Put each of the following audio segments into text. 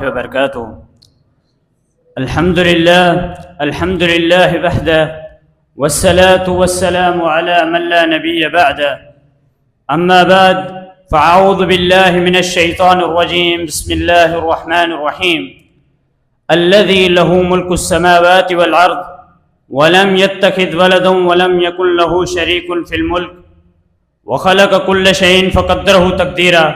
وبركاته. الحمد لله وحده والصلاة والسلام على من لا نبي بعده. أما بعد فأعوذ بالله من الشيطان الرجيم. بسم الله الرحمن الرحيم. الذي له ملك السماوات والأرض ولم يتخذ ولدا ولم يكن له شريك في الملك وخلق كل شيء فقدره تقديرا.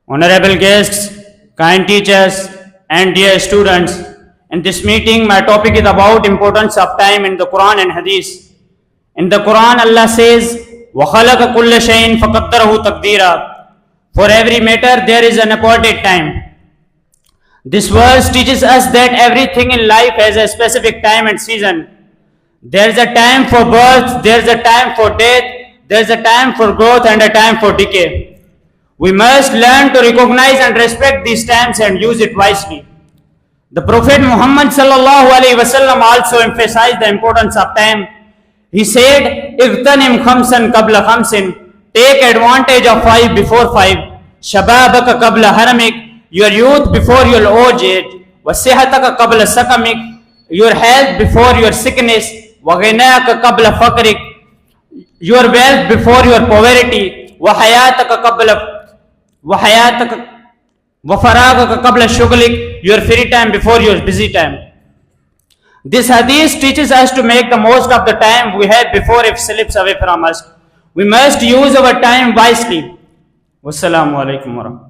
Honorable guests, kind teachers and dear students, in this meeting my topic is about importance of time in the Quran and Hadith. In the Quran Allah says, وَخَلَقَ كُلَّ شَيْءٍ فَقَدَّرَهُ تَقْدِيرًا. For every matter there is an appointed time. This verse teaches us that everything in life has a specific time and season. There is a time for birth, there is a time for death, there is a time for growth and a time for decay. We must learn to recognize and respect these times and use it wisely. The Prophet Muhammad sallallahu alaihi wasallam also emphasized the importance of time. He said, "Igtanim khamsan qabla khamsin." Take advantage of 5 before 5. Shababaka qabla haramik. Your youth before your old age. Wasihataka qabla sakamik. Your health before your sickness. Waghinaka qabla faqrik. Your wealth before your poverty. Wahayataka qabla وَفَرَاغَكَ قَبْلَ شُغْلِكَ. Your free time before your busy time. This hadith teaches us to make the most of the time we have before it slips away from us. We must use our time wisely. Wassalamu alaikum warahmatullahi.